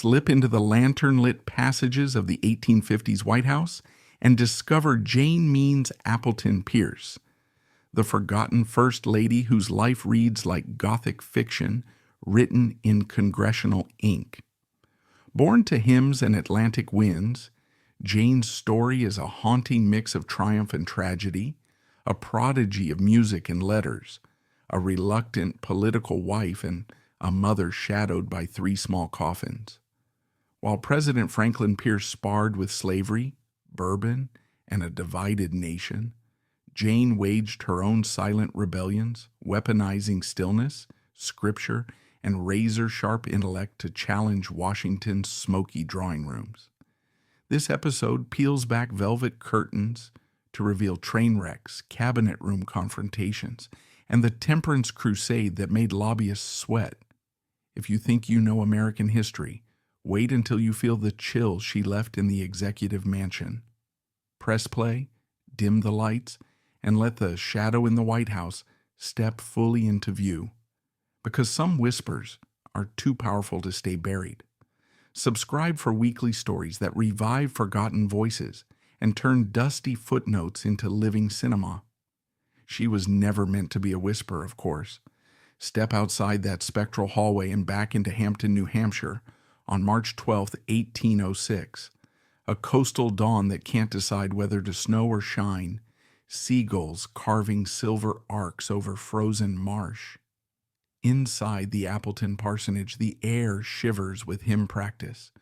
slip into the lantern-lit passages of the 1850s White House and discover Jane Means Appleton Pierce, the forgotten First Lady whose life reads like Gothic fiction written in congressional ink. Born to hymns and Atlantic winds, Jane's story is a haunting mix of triumph and tragedy, a prodigy of music and letters, a reluctant political wife, and a mother shadowed by 3 small coffins. While President Franklin Pierce sparred with slavery, bourbon, and a divided nation, Jane waged her own silent rebellions, weaponizing stillness, scripture, and razor-sharp intellect to challenge Washington's smoky drawing rooms. This episode peels back velvet curtains to reveal train wrecks, cabinet room confrontations, and the temperance crusade that made lobbyists sweat. If you think you know American history, wait until you feel the chill she left in the executive mansion. Press play, dim the lights, and let the shadow in the White House step fully into view. Because some whispers are too powerful to stay buried. Subscribe for weekly stories that revive forgotten voices and turn dusty footnotes into living cinema. She was never meant to be a whisper, of course. Step outside that spectral hallway and back into Hampton, New Hampshire on March 12, 1806. A coastal dawn that can't decide whether to snow or shine. Seagulls carving silver arcs over frozen marsh. Inside the Appleton parsonage, the air shivers with hymn practice.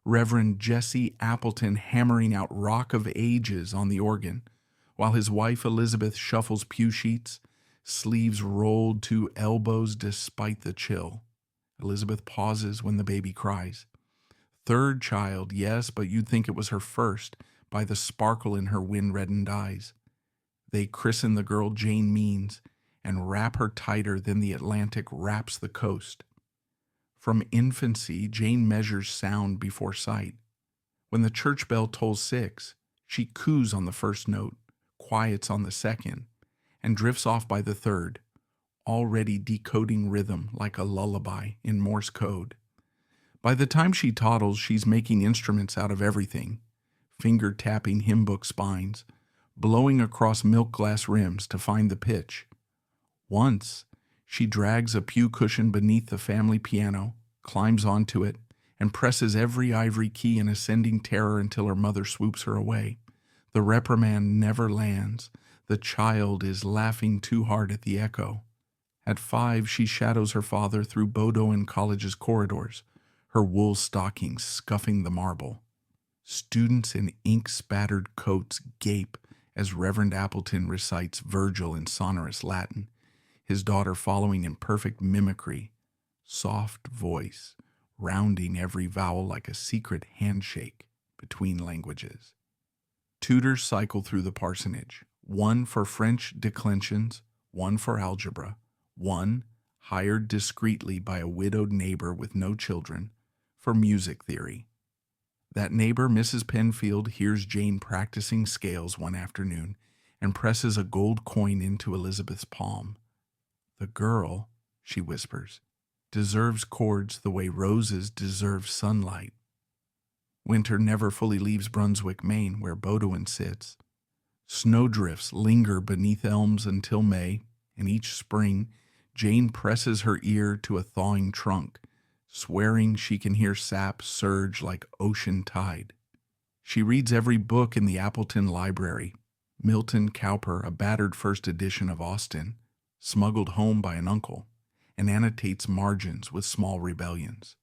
Reverend Jesse Appleton hammering out Rock of Ages on the organ, while his wife Elizabeth shuffles pew sheets, sleeves rolled to elbows despite the chill. Elizabeth pauses when the baby cries. 3rd child, yes, but you'd think it was her first by the sparkle in her wind-reddened eyes. They christen the girl Jane Means and wrap her tighter than the Atlantic wraps the coast. From infancy, Jane measures sound before sight. When the church bell tolls 6, she coos on the first note, quiets on the second, and drifts off by the 3rd, already decoding rhythm like a lullaby in Morse code. By the time she toddles, she's making instruments out of everything, finger-tapping hymn book spines, blowing across milk glass rims to find the pitch. Once, she drags a pew cushion beneath the family piano, climbs onto it, and presses every ivory key in ascending terror until her mother swoops her away. The reprimand never lands. The child is laughing too hard at the echo. At 5, she shadows her father through Bowdoin College's corridors, her wool stockings scuffing the marble. Students in ink-spattered coats gape as Reverend Appleton recites Virgil in sonorous Latin, his daughter following in perfect mimicry, soft voice, rounding every vowel like a secret handshake between languages. Tutors cycle through the parsonage, 1 for French declensions, 1 for algebra, 1, hired discreetly by a widowed neighbor with no children, for music theory. That neighbor, Mrs. Penfield, hears Jane practicing scales one afternoon and presses a gold coin into Elizabeth's palm. The girl, she whispers, deserves chords the way roses deserve sunlight. Winter never fully leaves Brunswick, Maine, where Bowdoin sits. Snowdrifts linger beneath elms until May, and each spring, Jane presses her ear to a thawing trunk, swearing she can hear sap surge like ocean tide. She reads every book in the Appleton Library, Milton Cowper, a battered first edition of Austen, smuggled home by an uncle, and annotates margins with small rebellions.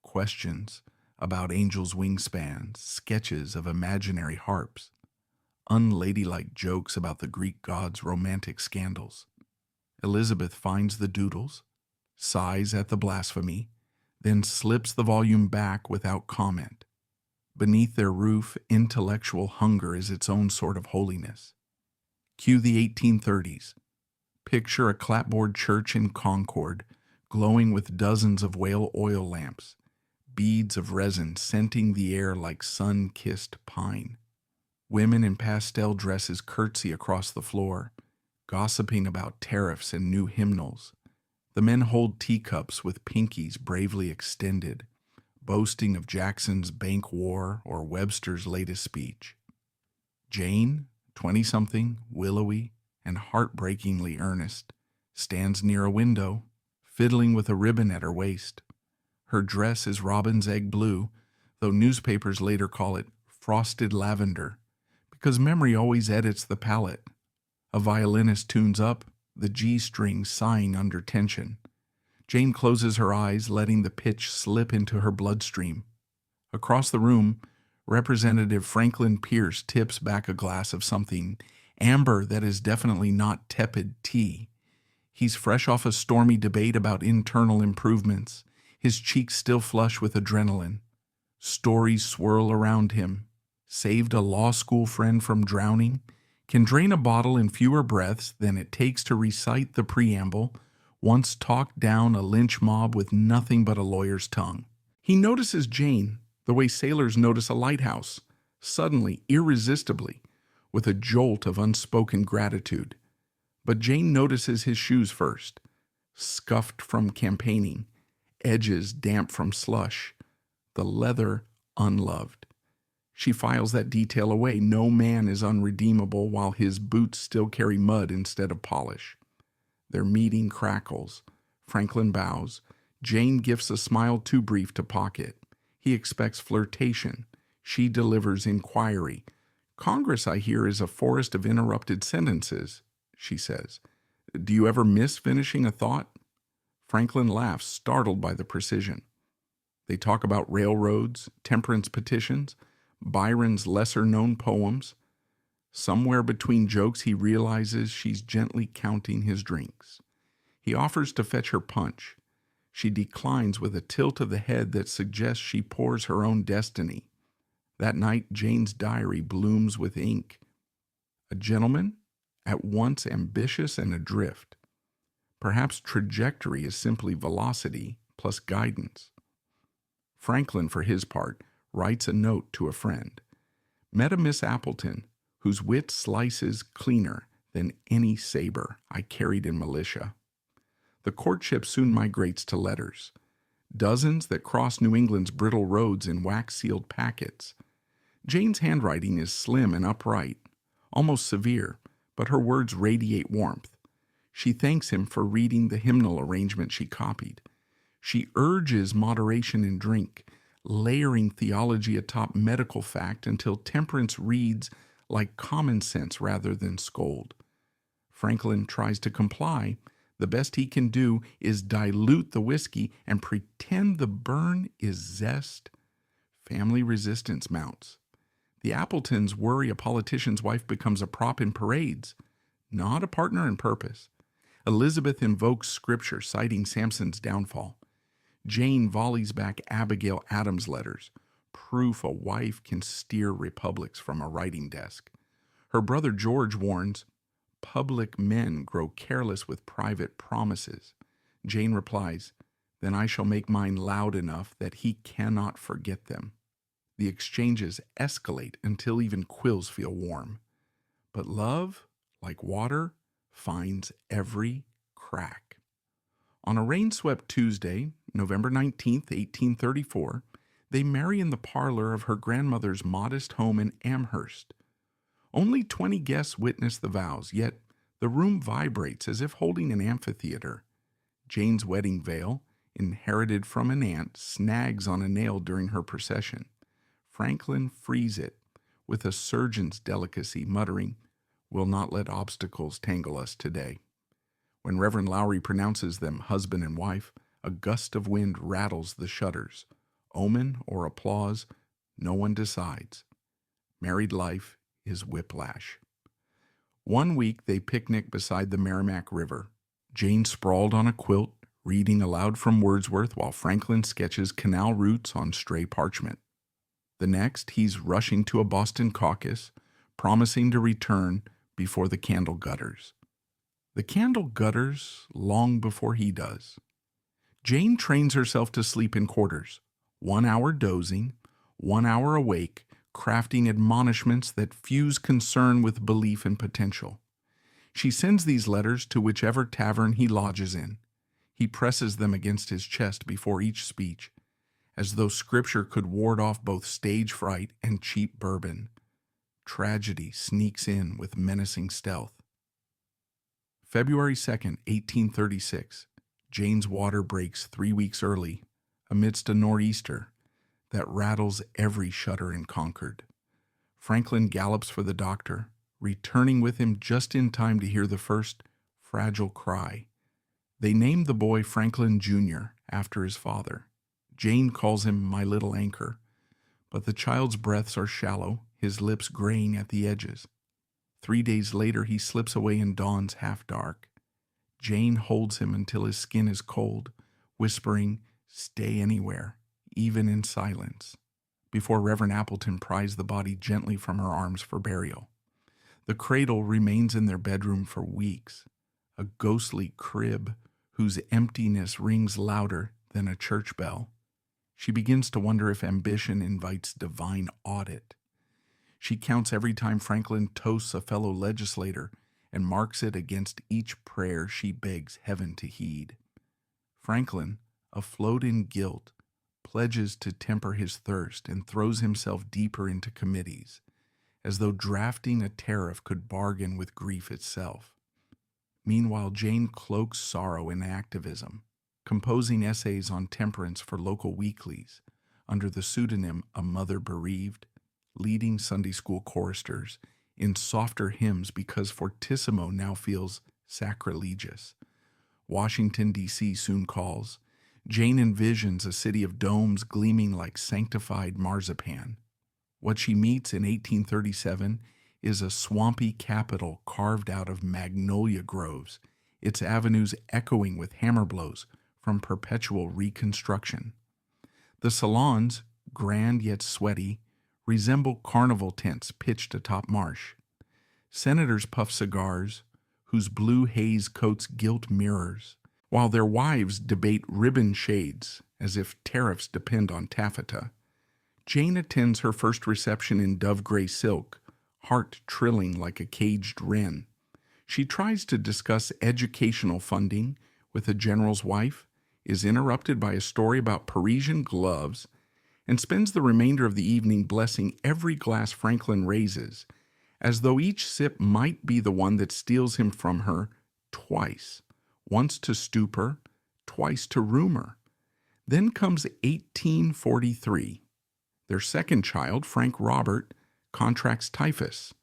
Questions about angels' wingspans, sketches of imaginary harps, unladylike jokes about the Greek gods' romantic scandals. Elizabeth finds the doodles, sighs at the blasphemy, then slips the volume back without comment. Beneath their roof, intellectual hunger is its own sort of holiness. Cue the 1830s. Picture a clapboard church in Concord, glowing with dozens of whale oil lamps, beads of resin scenting the air like sun-kissed pine. Women in pastel dresses curtsy across the floor, gossiping about tariffs and new hymnals. The men hold teacups with pinkies bravely extended, boasting of Jackson's bank war or Webster's latest speech. Jane, 20-something, willowy, and heartbreakingly earnest, stands near a window, fiddling with a ribbon at her waist. Her dress is robin's egg blue, though newspapers later call it frosted lavender, because memory always edits the palette. A violinist tunes up, the G string sighing under tension. Jane closes her eyes, letting the pitch slip into her bloodstream. Across the room, Representative Franklin Pierce tips back a glass of something amber that is definitely not tepid tea. He's fresh off a stormy debate about internal improvements, his cheeks still flush with adrenaline. Stories swirl around him. Saved a law school friend from drowning, can drain a bottle in fewer breaths than it takes to recite the preamble, once talked down a lynch mob with nothing but a lawyer's tongue. He notices Jane the way sailors notice a lighthouse, suddenly, irresistibly, with a jolt of unspoken gratitude. But Jane notices his shoes first, scuffed from campaigning, edges damp from slush, the leather unloved. She files that detail away. No man is unredeemable while his boots still carry mud instead of polish. Their meeting crackles. Franklin bows. Jane gifts a smile too brief to pocket. He expects flirtation. She delivers inquiry. Congress, I hear, is a forest of interrupted sentences, she says. Do you ever miss finishing a thought? Franklin laughs, startled by the precision. They talk about railroads, temperance petitions, Byron's lesser-known poems. Somewhere between jokes, he realizes she's gently counting his drinks. He offers to fetch her punch. She declines with a tilt of the head that suggests she pours her own destiny. That night, Jane's diary blooms with ink. A gentleman, at once ambitious and adrift. Perhaps trajectory is simply velocity plus guidance. Franklin, for his part, writes a note to a friend. Met a Miss Appleton, whose wit slices cleaner than any saber I carried in militia. The courtship soon migrates to letters, dozens that cross New England's brittle roads in wax-sealed packets. Jane's handwriting is slim and upright, almost severe, but her words radiate warmth. She thanks him for reading the hymnal arrangement she copied. She urges moderation in drink, layering theology atop medical fact until temperance reads like common sense rather than scold. Franklin tries to comply. The best he can do is dilute the whiskey and pretend the burn is zest. Family resistance mounts. The Appletons worry a politician's wife becomes a prop in parades, not a partner in purpose. Elizabeth invokes scripture, citing Samson's downfall. Jane volleys back Abigail Adams' letters, proof a wife can steer republics from a writing desk. Her brother George warns, public men grow careless with private promises. Jane replies, then I shall make mine loud enough that he cannot forget them. The exchanges escalate until even quills feel warm. But love, like water, finds every crack. On a rain-swept Tuesday, November 19th, 1834, they marry in the parlor of her grandmother's modest home in Amherst. Only 20 guests witness the vows, yet the room vibrates as if holding an amphitheater. Jane's wedding veil, inherited from an aunt, snags on a nail during her procession. Franklin frees it with a surgeon's delicacy, muttering, "We'll not let obstacles tangle us today." When Reverend Lowry pronounces them husband and wife, a gust of wind rattles the shutters. Omen or applause, no one decides. Married life is whiplash. One week they picnic beside the Merrimack River. Jane sprawled on a quilt, reading aloud from Wordsworth while Franklin sketches canal routes on stray parchment. The next, he's rushing to a Boston caucus, promising to return before the candle gutters. The candle gutters long before he does. Jane trains herself to sleep in quarters, 1 hour dozing, 1 hour awake, crafting admonishments that fuse concern with belief and potential. She sends these letters to whichever tavern he lodges in. He presses them against his chest before each speech. as though scripture could ward off both stage fright and cheap bourbon. Tragedy sneaks in with menacing stealth. February 2nd, 1836, Jane's water breaks 3 weeks early amidst a nor'easter that rattles every shutter in Concord. Franklin gallops for the doctor, returning with him just in time to hear the first fragile cry. They named the boy Franklin Jr. after his father. Jane calls him my little anchor, but the child's breaths are shallow, his lips graying at the edges. 3 days later, he slips away in dawn's half-dark. Jane holds him until his skin is cold, whispering, "Stay anywhere, even in silence," before Reverend Appleton pries the body gently from her arms for burial. The cradle remains in their bedroom for weeks, a ghostly crib whose emptiness rings louder than a church bell. She begins to wonder if ambition invites divine audit. She counts every time Franklin toasts a fellow legislator and marks it against each prayer she begs heaven to heed. Franklin, afloat in guilt, pledges to temper his thirst and throws himself deeper into committees, as though drafting a tariff could bargain with grief itself. Meanwhile, Jane cloaks sorrow in activism, composing essays on temperance for local weeklies under the pseudonym A Mother Bereaved, leading Sunday school choristers in softer hymns because fortissimo now feels sacrilegious. Washington, D.C. soon calls. Jane envisions a city of domes gleaming like sanctified marzipan. What she meets in 1837 is a swampy capital carved out of magnolia groves, its avenues echoing with hammer blows from perpetual reconstruction. The salons, grand yet sweaty, resemble carnival tents pitched atop marsh. Senators puff cigars, whose blue haze coats gilt mirrors, while their wives debate ribbon shades as if tariffs depend on taffeta. Jane attends her first reception in dove-gray silk, heart trilling like a caged wren. She tries to discuss educational funding with a general's wife, is interrupted by a story about Parisian gloves, and spends the remainder of the evening blessing every glass Franklin raises, as though each sip might be the one that steals him from her twice, once to stupor, twice to rumor. Then comes 1843. Their second child, Frank Robert, contracts typhus.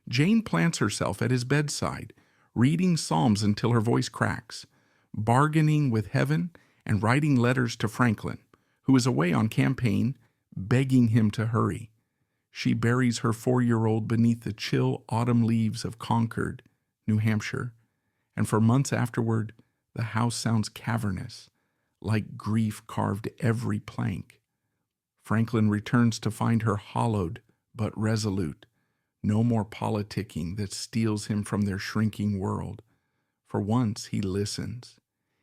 Jane plants herself at his bedside, reading psalms until her voice cracks, bargaining with heaven and writing letters to Franklin, who is away on campaign, begging him to hurry. She buries her 4-year-old beneath the chill autumn leaves of Concord, New Hampshire, and for months afterward, the house sounds cavernous, like grief carved every plank. Franklin returns to find her hollowed but resolute, no more politicking that steals him from their shrinking world. For once he listens.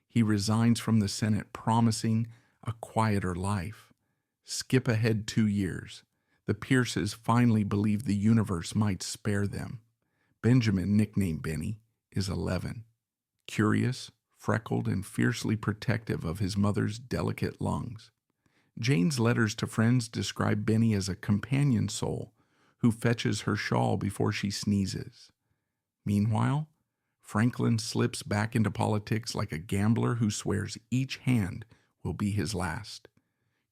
He resigns from the Senate, promising a quieter life. Skip ahead 2 years. The Pierces finally believe the universe might spare them. Benjamin, nicknamed Benny, is 11. Curious, freckled, and fiercely protective of his mother's delicate lungs. Jane's letters to friends describe Benny as a companion soul who fetches her shawl before she sneezes. Meanwhile, Franklin slips back into politics like a gambler who swears each hand will be his last.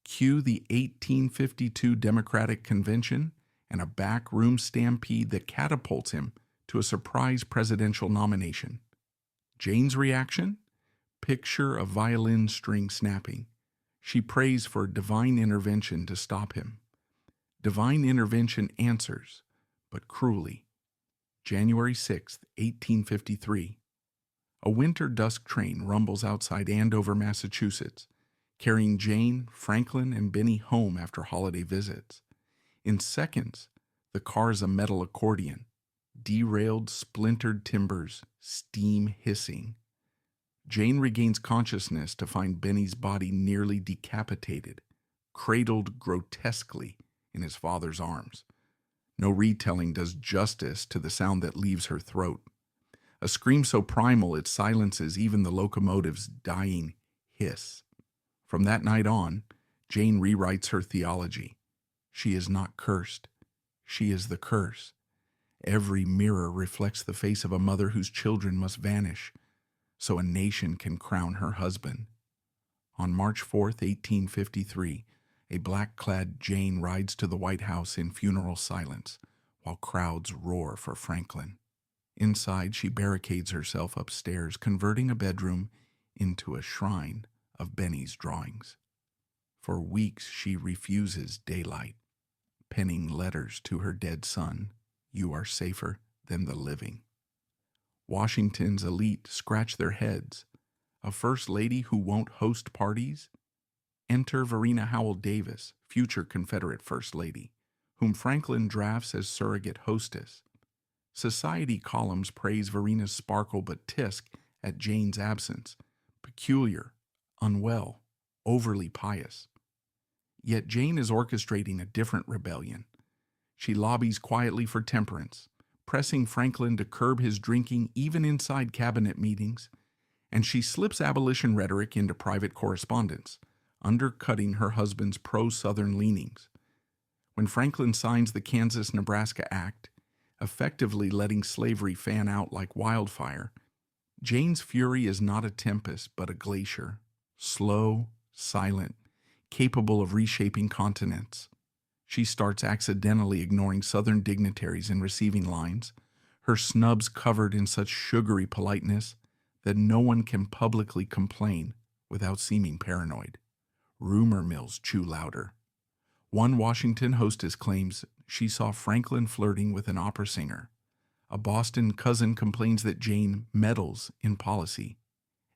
Cue the 1852 Democratic Convention and a backroom stampede that catapults him to a surprise presidential nomination. Jane's reaction? Picture a violin string snapping. She prays for divine intervention to stop him. Divine intervention answers, but cruelly. January 6, 1853. A winter dusk train rumbles outside Andover, Massachusetts, carrying Jane, Franklin, and Benny home after holiday visits. In seconds, the car is a metal accordion, derailed, splintered timbers, steam hissing. Jane regains consciousness to find Benny's body nearly decapitated, cradled grotesquely in his father's arms. No retelling does justice to the sound that leaves her throat. A scream so primal it silences even the locomotive's dying hiss. From that night on, Jane rewrites her theology. She is not cursed. She is the curse. Every mirror reflects the face of a mother whose children must vanish, so a nation can crown her husband. On March 4th, 1853, a black-clad Jane rides to the White House in funeral silence, while crowds roar for Franklin. Inside, she barricades herself upstairs, converting a bedroom into a shrine of Benny's drawings. For weeks, she refuses daylight, penning letters to her dead son, "You are safer than the living." Washington's elite scratch their heads. A first lady who won't host parties? Enter Varina Howell Davis, future Confederate First Lady, whom Franklin drafts as surrogate hostess. Society columns praise Varina's sparkle but tisk at Jane's absence, peculiar, unwell, overly pious. Yet Jane is orchestrating a different rebellion. She lobbies quietly for temperance, pressing Franklin to curb his drinking even inside cabinet meetings, and she slips abolition rhetoric into private correspondence, undercutting her husband's pro-Southern leanings. When Franklin signs the Kansas-Nebraska Act, effectively letting slavery fan out like wildfire, Jane's fury is not a tempest but a glacier, slow, silent, capable of reshaping continents. She starts accidentally ignoring Southern dignitaries in receiving lines, her snubs covered in such sugary politeness that no one can publicly complain without seeming paranoid. Rumor mills chew louder. One Washington hostess claims she saw Franklin flirting with an opera singer. A Boston cousin complains that Jane meddles in policy.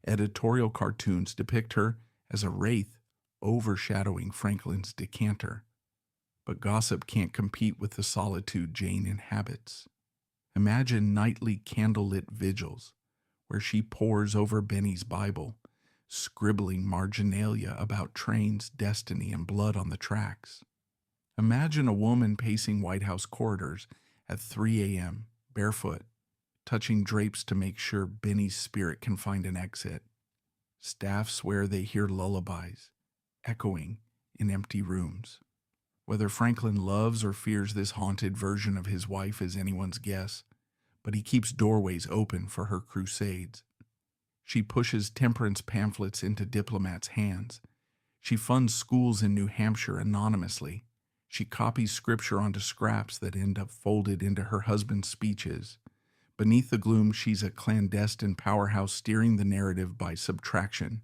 Editorial cartoons depict her as a wraith overshadowing Franklin's decanter. But gossip can't compete with the solitude Jane inhabits. Imagine nightly candlelit vigils where she pores over Benny's Bible, scribbling marginalia about trains, destiny, and blood on the tracks. Imagine a woman pacing White House corridors at 3 a.m., barefoot, touching drapes to make sure Benny's spirit can find an exit. Staff swear they hear lullabies, echoing in empty rooms. Whether Franklin loves or fears this haunted version of his wife is anyone's guess, but he keeps doorways open for her crusades. She pushes temperance pamphlets into diplomats' hands. She funds schools in New Hampshire anonymously. She copies scripture onto scraps that end up folded into her husband's speeches. Beneath the gloom, she's a clandestine powerhouse steering the narrative by subtraction.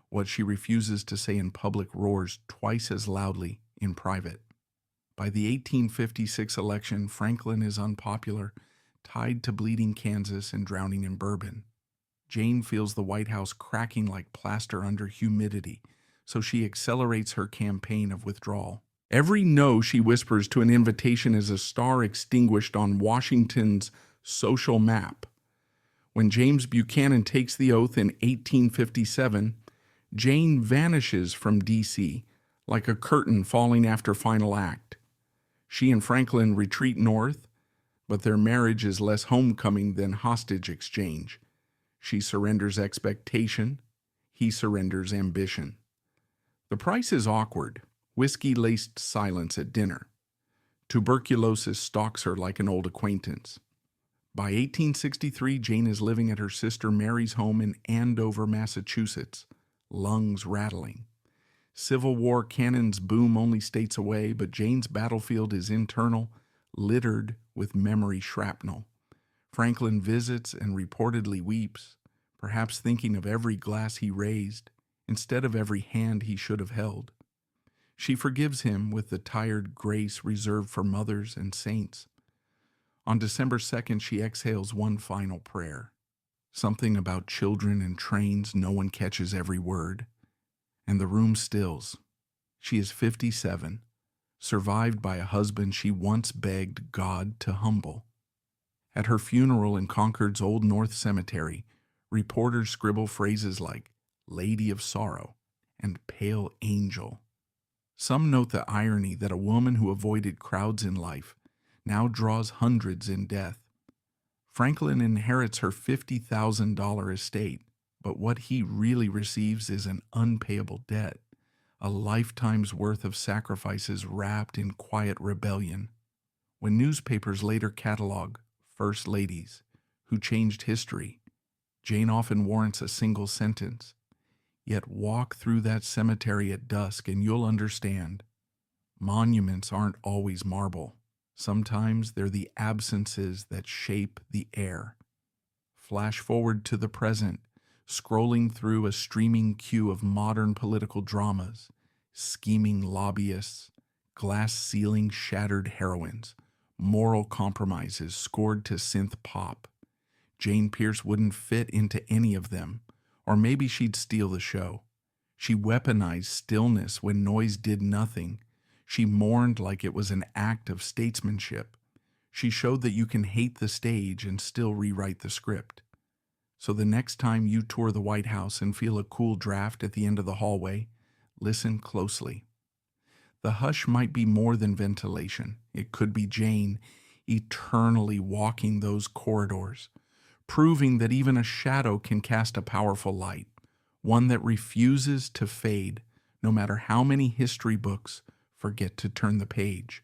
What she refuses to say in public roars twice as loudly in private. By the 1856 election, Franklin is unpopular, tied to bleeding Kansas and drowning in bourbon. Jane feels the White House cracking like plaster under humidity, so she accelerates her campaign of withdrawal. Every no she whispers to an invitation is a star extinguished on Washington's social map. When James Buchanan takes the oath in 1857, Jane vanishes from D.C. like a curtain falling after final act. She and Franklin retreat north, but their marriage is less homecoming than hostage exchange. She surrenders expectation, he surrenders ambition. The price is awkward, whiskey-laced silence at dinner. Tuberculosis stalks her like an old acquaintance. By 1863, Jane is living at her sister Mary's home in Andover, Massachusetts, lungs rattling. Civil War cannons boom only states away, but Jane's battlefield is internal, littered with memory shrapnel. Franklin visits and reportedly weeps, perhaps thinking of every glass he raised instead of every hand he should have held. She forgives him with the tired grace reserved for mothers and saints. On December 2nd, she exhales one final prayer. Something about children and trains, no one catches every word. And the room stills. She is 57, survived by a husband she once begged God to humble. At her funeral in Concord's Old North Cemetery, reporters scribble phrases like Lady of Sorrow and Pale Angel. Some note the irony that a woman who avoided crowds in life now draws hundreds in death. Franklin inherits her $50,000 estate, but what he really receives is an unpayable debt, a lifetime's worth of sacrifices wrapped in quiet rebellion. When newspapers later catalog first ladies who changed history, Jane often warrants a single sentence. Yet walk through that cemetery at dusk and you'll understand. Monuments aren't always marble. Sometimes they're the absences that shape the air. Flash forward to the present, scrolling through a streaming queue of modern political dramas, scheming lobbyists, glass ceiling shattered heroines, moral compromises scored to synth pop. Jane Pierce wouldn't fit into any of them, or maybe she'd steal the show. She weaponized stillness when noise did nothing. She mourned like it was an act of statesmanship. She showed that you can hate the stage and still rewrite the script. So the next time you tour the White House and feel a cool draft at the end of the hallway, listen closely. The hush might be more than ventilation. It could be Jane eternally walking those corridors, proving that even a shadow can cast a powerful light, one that refuses to fade, no matter how many history books forget to turn the page.